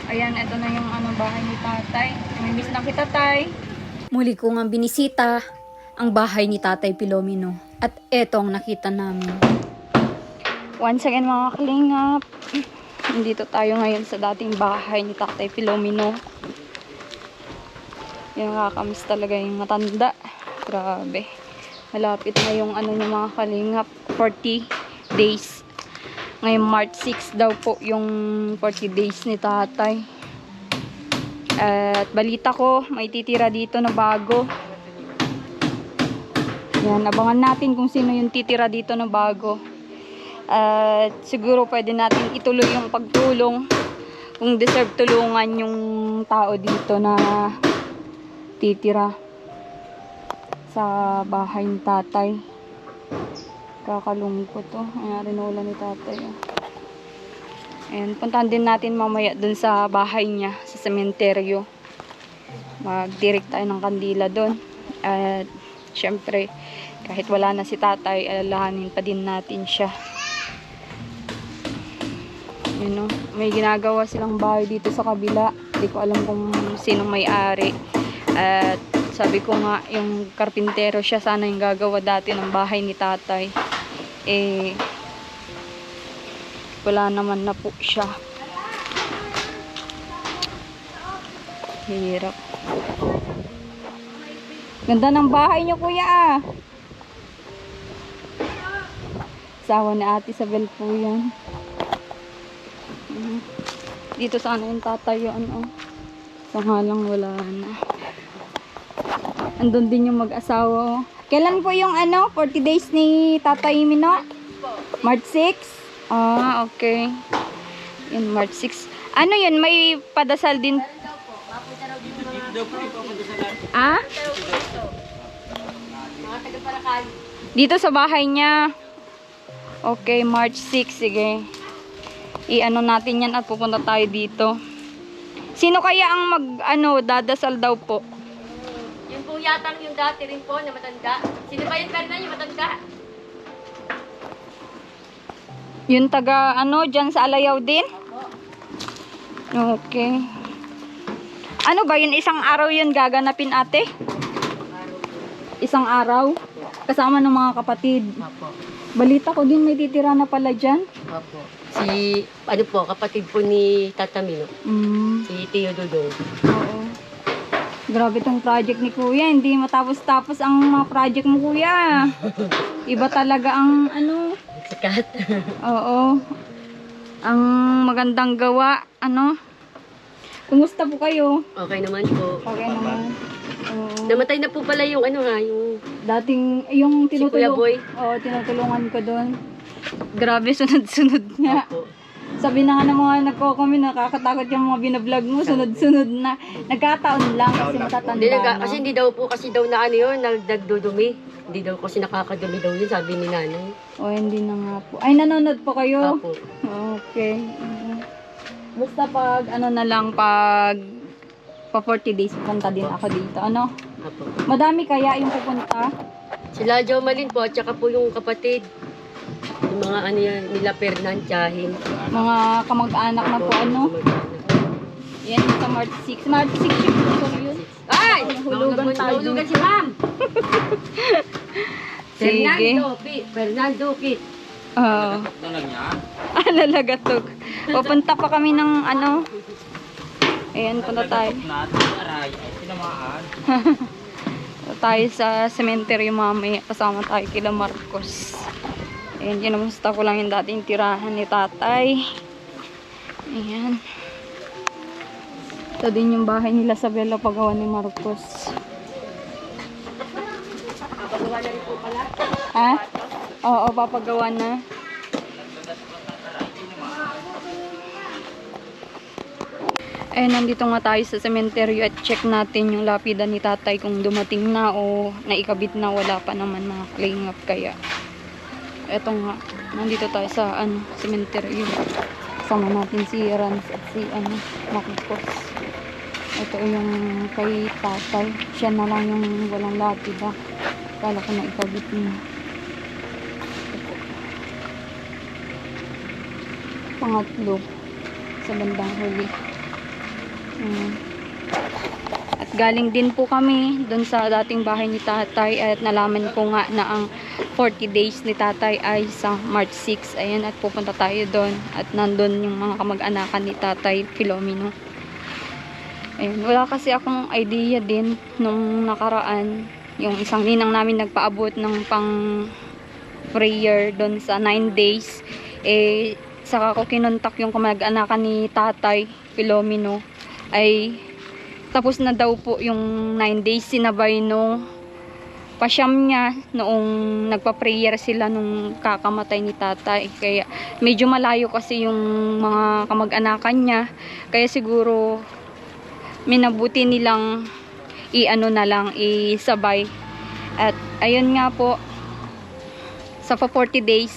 Ayan, ito na yung bahay ni tatay. May miss na kita, tay. Muli ko nga binisita ang bahay ni Tatay Pilomino. At eto ang nakita namin. Once again, mga kalingap. Nandito tayo ngayon sa dating bahay ni Tatay Pilomino. Yung nakakamiss talaga yung matanda. Grabe. Malapit na yung niya, mga kalingap. 40 days. Ngayon March 6 daw po yung 40 days ni tatay. At balita ko, may titira dito na bago. Yan, abangan natin kung sino yung titira dito na bago. At siguro pwede natin ituloy yung pagtulong kung deserve tulungan yung tao dito na titira sa bahay ni tatay. Kakalungkot to. Ayan, rinula ni tatay. Ayan, puntahan din natin mamaya dun sa bahay niya, sa sementeryo. Mag-direct tayo ng kandila dun. At syempre, kahit wala na si tatay, alalahanin pa din natin siya. Yun, no? May ginagawa silang bahay dito sa kabila. Hindi ko alam kung sinong may-ari. At sabi ko nga, yung karpintero siya, sana yung gagawa dati ng bahay ni tatay. Wala naman na po siya. Hirap. Ganda ng bahay niyo, kuya. Sawa ni Ate Isabel po yan. Dito sana yung tatay yun. Sa halang wala na. Andun din yung mag-asawa. Kailan po yung 40 days ni Tatay Mino? March 6? Ah, okay. Yun, March 6. Ano yun? May padasal din? Ah? Dito sa bahay niya. Okay, March 6. Sige. I-ano natin yan at pupunta tayo dito. Sino kaya ang dadasal daw po? Yung po yatang yung dati rin po na matanda. Sino ba yung Fernan yung matanda? Yung taga dyan sa Alayaw din? Okay. Ano ba yun? Isang araw yun gaganapin, ate? Isang araw? Kasama ng mga kapatid. Apo. Balita ko din may titira na pala dyan. Apo. Kapatid po ni Tata Mino. Si Tio Dudong. Oo. Grabe tong project ni kuya. Hindi matapos-tapos ang mga project mo, kuya. Iba talaga ang Sikat. Oo. Ang magandang gawa. Kumusta po kayo? Okay naman po. Okay naman. Oo. Namatay na po pala yung yung Dating, yung Si Kuya Boy. Oo, tinutulungan ko doon. Grabe, sunod-sunod nga. Apo. Sabi na nga ng mga nagko-comment, nakakatakot yung mga binablog mo, sunod-sunod na. Nagkataon lang kasi matatanda na. Kasi hindi daw na nagdudumi. Hindi daw kasi nakakadumi daw yun, sabi ni nanay. O, hindi na nga po. Ay, nanonood po kayo? Apo. Okay. Basta pag, na lang, pag pa 40 days, pupunta din ako dito. Apo. Madami kaya yung pupunta? Sila Jomalyn po at saka po yung kapatid. Yung mga nila Fernan, Tiyahin. Mga kamag-anak na po, Yan, sa March 6. March 6 yun. Ay! Nahulugan tayo. Nahulugan si ma'am! Sige. Fernando Kit. Oo. Lalagatog. Pupunta pa kami ng Ayan, punta tayo. Punta tayo sa cemetery mamaya. Kasama tayo kila Marcos. Ayan, kinamusta ko lang yung dating tirahan ni tatay. Ayan. Ito din yung bahay nila sa Bella pagawa ni Marcos. Papagawa na rin po pala. Ha? Oo, papagawa na. Ayan, nandito nga tayo sa sementeryo at check natin yung lapida ni tatay kung dumating na o naikabit na. Wala pa naman, mga kalingap. Kaya eto nga, nandito tayo sa sementeryo. Sama natin si Rans at si Marcos. Ito yung kay tatay. Siya na lang yung walang lapida. Kala ko na ikabit niya. Pangatlo sa bandang huli. Mm. At galing din po kami doon sa dating bahay ni tatay at nalaman ko nga na ang 40 days ni tatay ay sa March 6. Ayan, at pupunta tayo doon at nandun yung mga kamag-anakan ni tatay Filomeno. Ayan, wala kasi akong idea din nung nakaraan. Yung isang ninang namin nagpaabot ng pang prayer doon sa 9 days. Saka ko kinontak yung kamag-anakan ni tatay Filomeno ay tapos na daw po yung 9 days, sinabay no pasyam niya noong nagpa-prayer sila nung kakamatay ni tatay. Kaya medyo malayo kasi yung mga kamag-anakan niya. Kaya siguro minabuti nilang i-ano na lang, isabay. At ayun nga po, sa 40 days,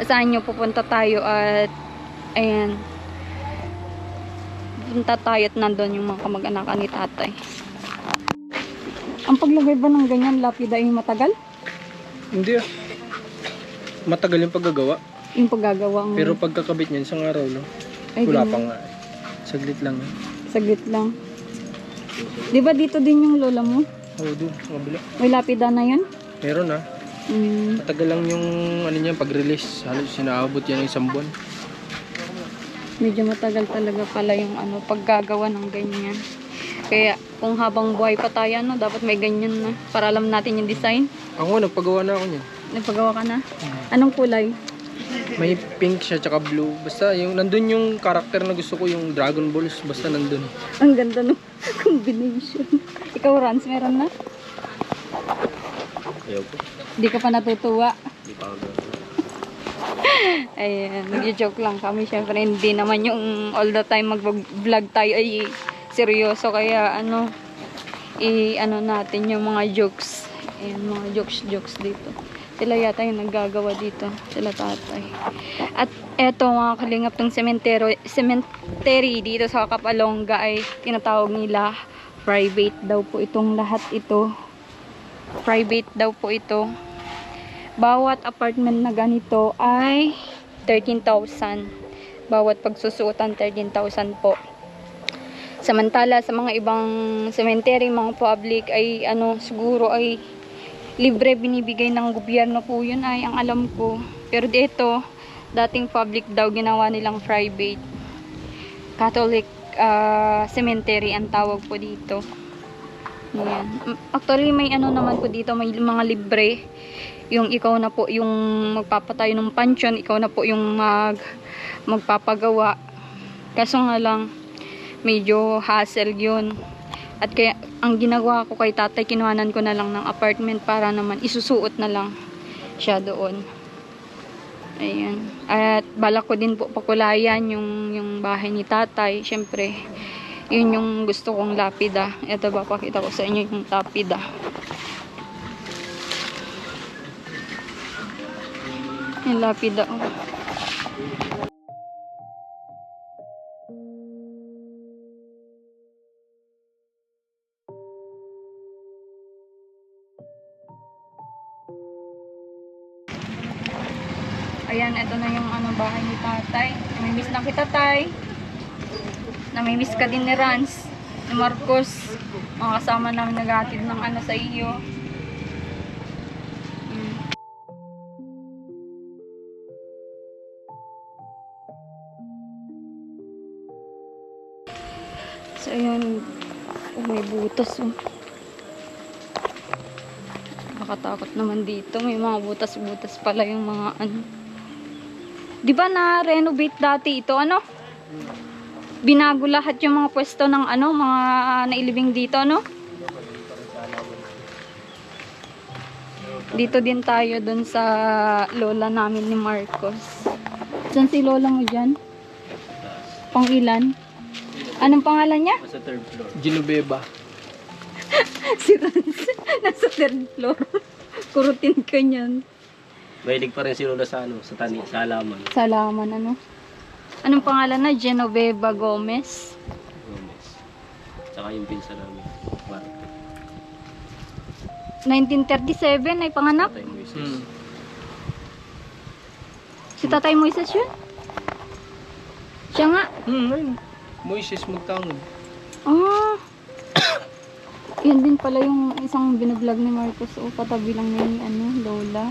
saan nyo pupunta tayo at ayan, punta tayo at nandun yung mga kamag-anakan ni tatay. Ang paglagay ba ng ganyan lapida ay matagal? Hindi ah. Matagal yung paggagawa. Yung paggagawa ng... Pero pagkakabit niyan, isang araw no? Ay, Wala ganun. pa nga eh. Saglit lang eh. Saglit lang. Di ba dito din yung lola mo? Oo, doon. Sa kabila. May lapida na yun? Meron ah. Matagal lang yung ano niya, pag-release. Halos sinaabot yan ng 1 buwan. Medyo matagal talaga pala yung ano, paggagawa ng ganyan. Kaya kung habang buhay pa tayo, ano, dapat may ganyan na para alam natin yung design. Ako nga, nagpagawa na ako niyan. Nagpagawa ka na? Anong kulay? May pink siya tsaka blue. Basta yung nandun yung karakter na gusto ko, yung Dragon Balls. Basta nandun. Ang ganda ng combination. Ikaw, Rans, meron na? Ayaw ko. Hindi ka pa natutuwa. Hindi pa ako. Ayan, nag-joke lang kami. Siyempre, hindi naman yung all the time mag-vlog tayo ay seryoso. Kaya, ano, i-ano natin yung mga jokes. Ayan, mga jokes dito. Sila yata yung naggagawa dito. Sila tatay. At eto, mga kalingap, tong cemetery dito sa Kapalongga ay tinatawag nila private daw po itong lahat ito. Private daw po ito. Bawat apartment na ganito ay 13,000. Bawat pagsusuotan 13,000 po. Samantala sa mga ibang cemetery, mga public ay ano, siguro ay libre binibigay ng gobyerno po yun ay ang alam ko. Pero dito, dating public daw, ginawa nilang private. Catholic cemetery ang tawag po dito. Ayan. Actually, may ano naman po dito, may mga libre. Yung ikaw na po yung magpapatayo ng pansyon, ikaw na po yung magpapagawa. Kaso nga lang, medyo hassle yun. At kaya, ang ginagawa ko kay tatay, kinuhanan ko na lang ng apartment para naman isusuot na lang siya doon. Ayan. At balak ko din po pakulayan yung bahay ni tatay. Siyempre, yun yung gusto kong lapida. Ito ba, pakita ko sa inyo yung lapida. Yung lapida. Oh. Ayan, ito na yung ano, bahay ni tatay. Namimiss na kita, tay. Namimiss ka din ni Rans, ni Marcos. Mga kasama namin naghatid ng ano sa iyo. So, ayan. Oh, may butas, oh. Nakatakot naman dito. May mga butas-butas pala yung mga ano. Di ba na-renovate dati ito, ano? Binago lahat yung mga pwesto ng ano, mga nailibing dito, no? Dito din tayo dun sa lola namin ni Marcos. Saan si lola mo dyan? Pang ilan? Anong pangalan niya? Sa 3rd floor. Genoveva. Si Rans. Nasa 3rd floor. Kurutin ka niyan. Mahilig pa rin si Lola sa ano, sa tani, sa halaman. Salaman, ano? Anong pangalan na? Genoveva Gomez. Gomez. Tsaka yung pinsa namin. Marco. 1937 ay panganak. Tatay Moises. Si Tatay Moises yun? Siya nga. Ayun. Moises Magtangon. Ah! Yan din pala yung isang binablog ni Marcos. O, katabi lang ni, lola.